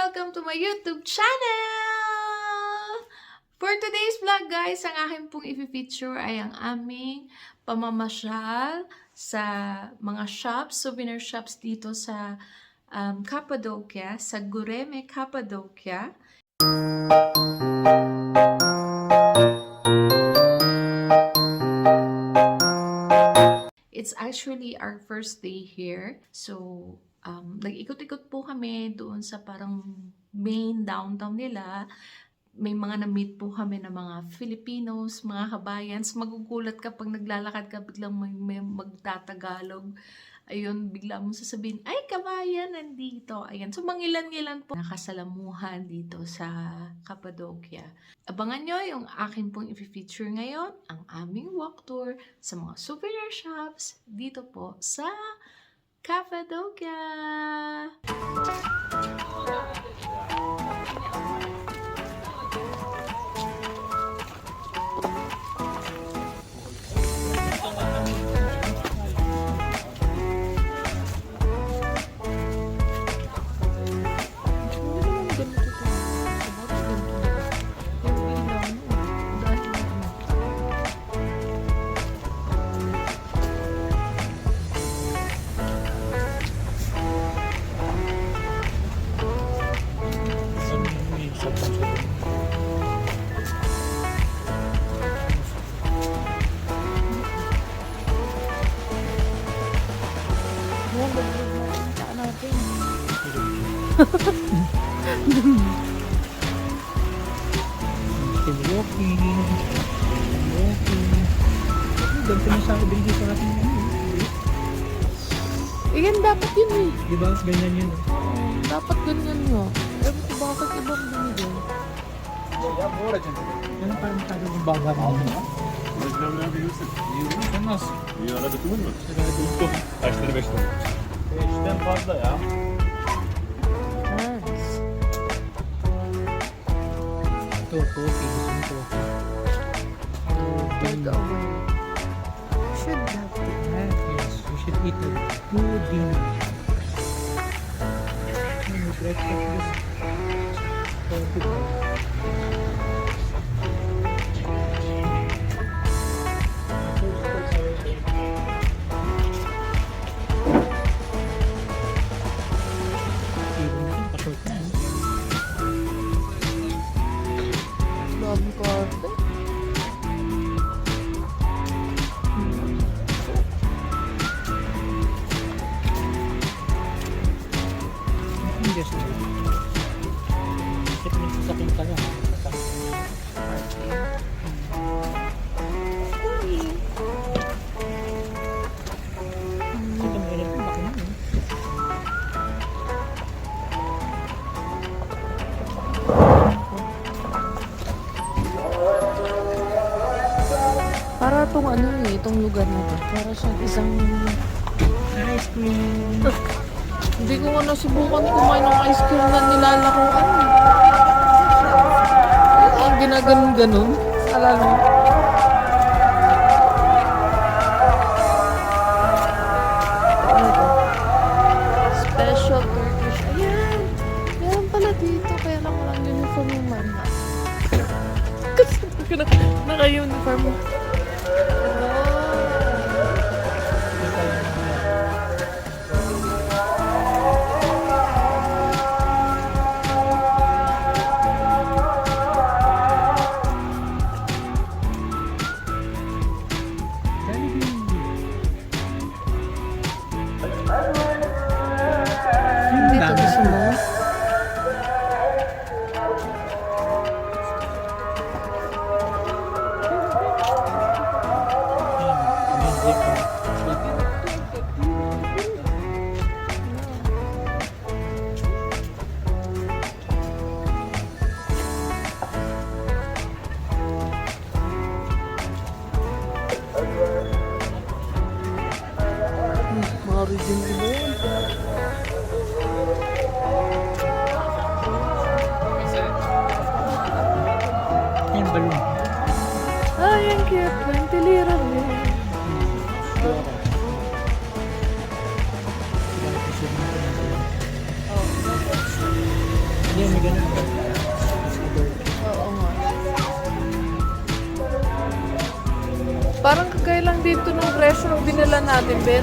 welcome to my YouTube channel! For today's vlog guys, ang aking pong i-feature ay ang aming pamamasyal sa mga shops, souvenir shops dito sa Cappadocia, sa Göreme Cappadocia. It's actually our first day here. So, nag-ikot-ikot po kami doon sa parang main downtown nila. May mga na-meet po kami ng mga Filipinos, mga kabayans. Magugulat ka pag naglalakad ka, biglang may magtatagalog. Ayun, bigla mo sasabihin, ay, kabayan, nandito. Ayan, so mangilan-ngilan po nakasalamuhan dito sa Cappadocia. Abangan nyo yung akin pong i-feature ngayon, ang aming walk tour sa mga souvenir shops dito po sa Cappadocia. Walking. Ganito na sa akin dito sa atin. Yan dapat yun eh. Di ba? Ganyan yun. Dapat ganyan mo. Ewan ko bakit ibang binigyan. Ano pa ang tayo ng baga mo? Nasıl? Dünyada bütün mü? Tuttum. Kaçları 5 tane? 5'ten fazla ya. Nice. Toko, piso ng toko. Take away. Should have to. Yes, we should eat a good dinner. Breakfast. Love card. Just isip mo sa akin ka lang. Ito may alam ko baka naman. Para itong ano eh, itong lugar na to. Para siyang isang... Ice cream. Hindi ko nga nasubukan kumain ng ice cream na nilalakuan. Ang ginaganon-ganon. Alam mo? Ano ito? Special Turkish. Ayan! Meron pala dito. Kaya lang walang uniform yung mama. Kasi naka-uniform mo. Dito gusto mo? Mga original mo yun. Yan, balloon. Ay, ang cute. 20 lira mo. Yes, dito ng presyo ng binila natin, Ben.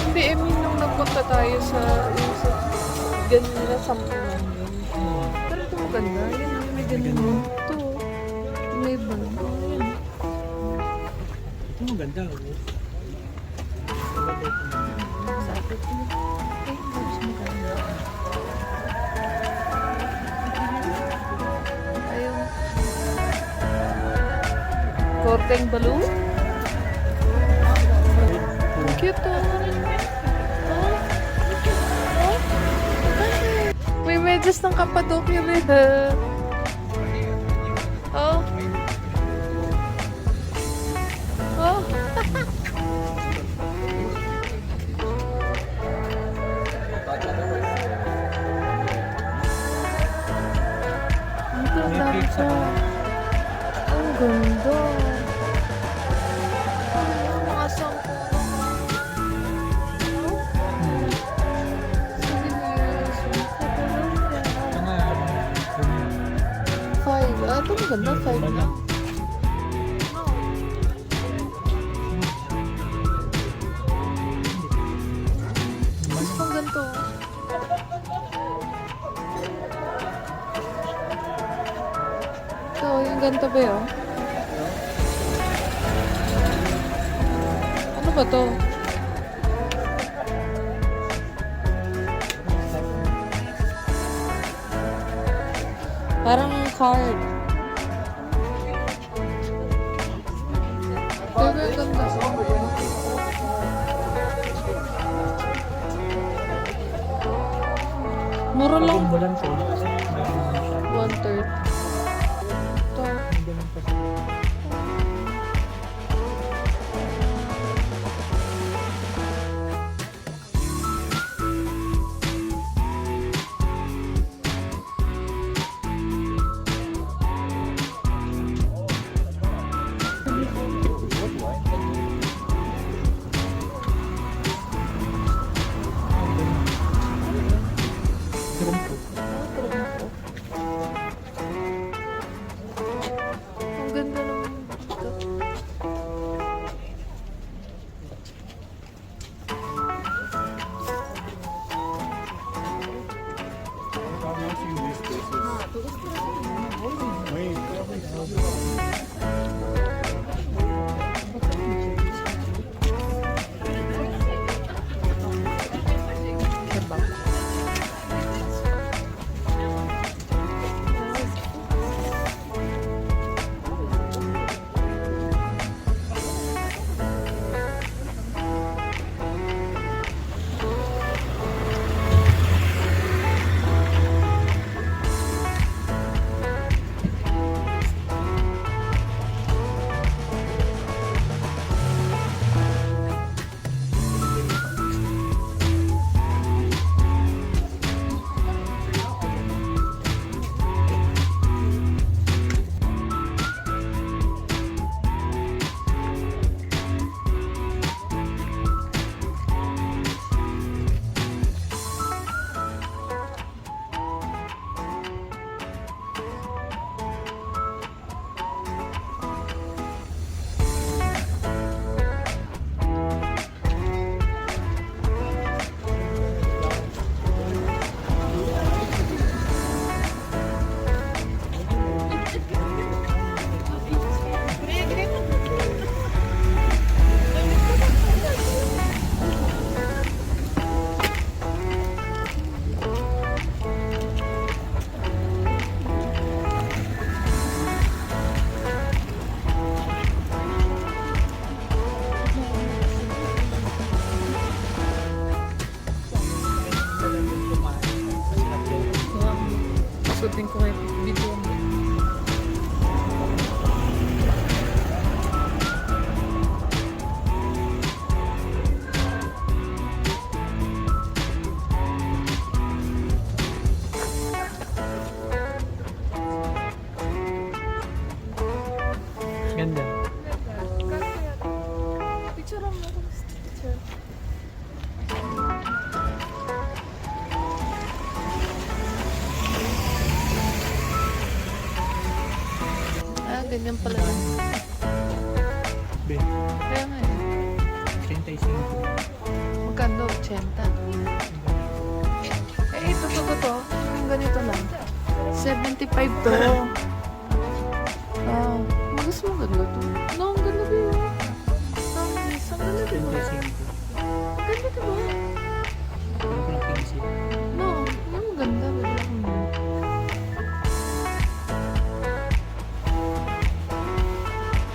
Hindi, I mean, nung nagpunta tayo sa ganyan na 10 lang yun. Pero ito maganda. Yan, may ganyan mo. Ito, may banda. Yan. Ito maganda. Sakit mo. Ay, mas maganda. Ayun. Korteng balloon? Ang cute oh. May medyas ng Cappadocia rin. Oh. Oh. Ang ganda siya. Ang ganda. Mga 10 Five. Ah, ito maganda. 5 lang. Mas pang ganito. Ito, yung ganito ba yun? Ano ba to? Parang card. Pero ang ganda. Mura lang. Bulan ko. 1/3. Ito. Ang ganda naman ito. Susutin ko kayo video mo. Ganda. Picture mo ako. Picture. ganyan pala yun. Be, Kaya nga eh. 35. Magkano? 80. Eh, ito. Yung ganito lang. 75 to. Wow. Mas maganda to. No, ang ganda ba yun? Ang ganda diba? 35. Ang ganda diba? Ano ko lang 15? No, yung ganda ba?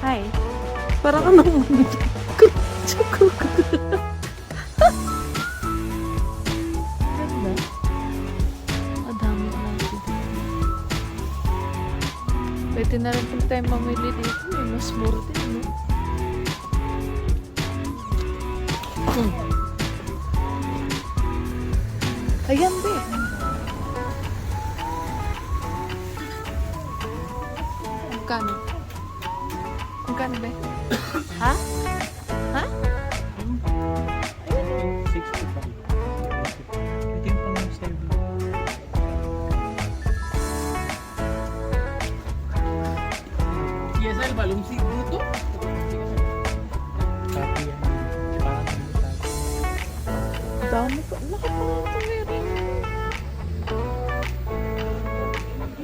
Hi. Parang anong Choco. Ganda. Madami lang dito. Pwede na rin kung tayo mamili dito. Mas mura din, no? Ayan, be. Magkano? Magkano, be? Ha? Ha? 65. Ito yung pang-serving. CSL, balong si Buto. Copy yan. Parang ano sabi. Dami pa. Laki pa nga ito meron.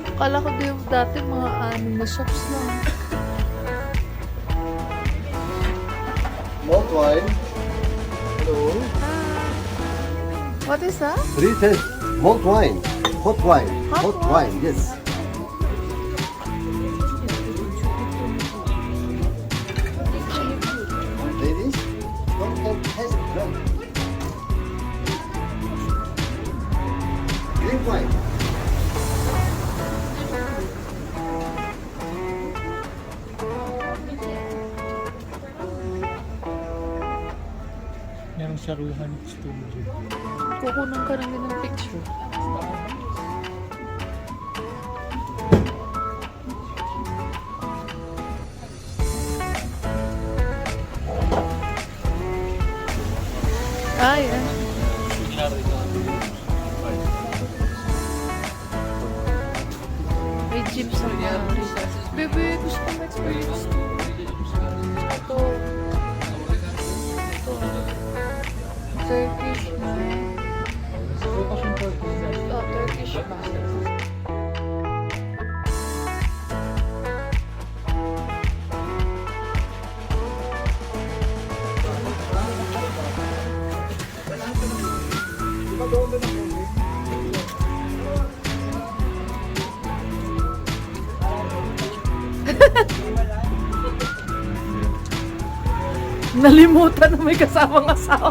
Akala ko din dati mga 6 na shops lang. Malt wine. Hello. What is that? Retest. Malt wine. Hot wine. Hot wine. Yes. Ladies, don't have test drink. Green wine. Merong saruhan studio. Kukunan ka lang din ng picture. Ah, yan. May jeep sa Mari. Bebe, gusto ko ma-experience to. Ito. Turkish man. Oh, Turkish man. Nalimutan na may kasamang asawa.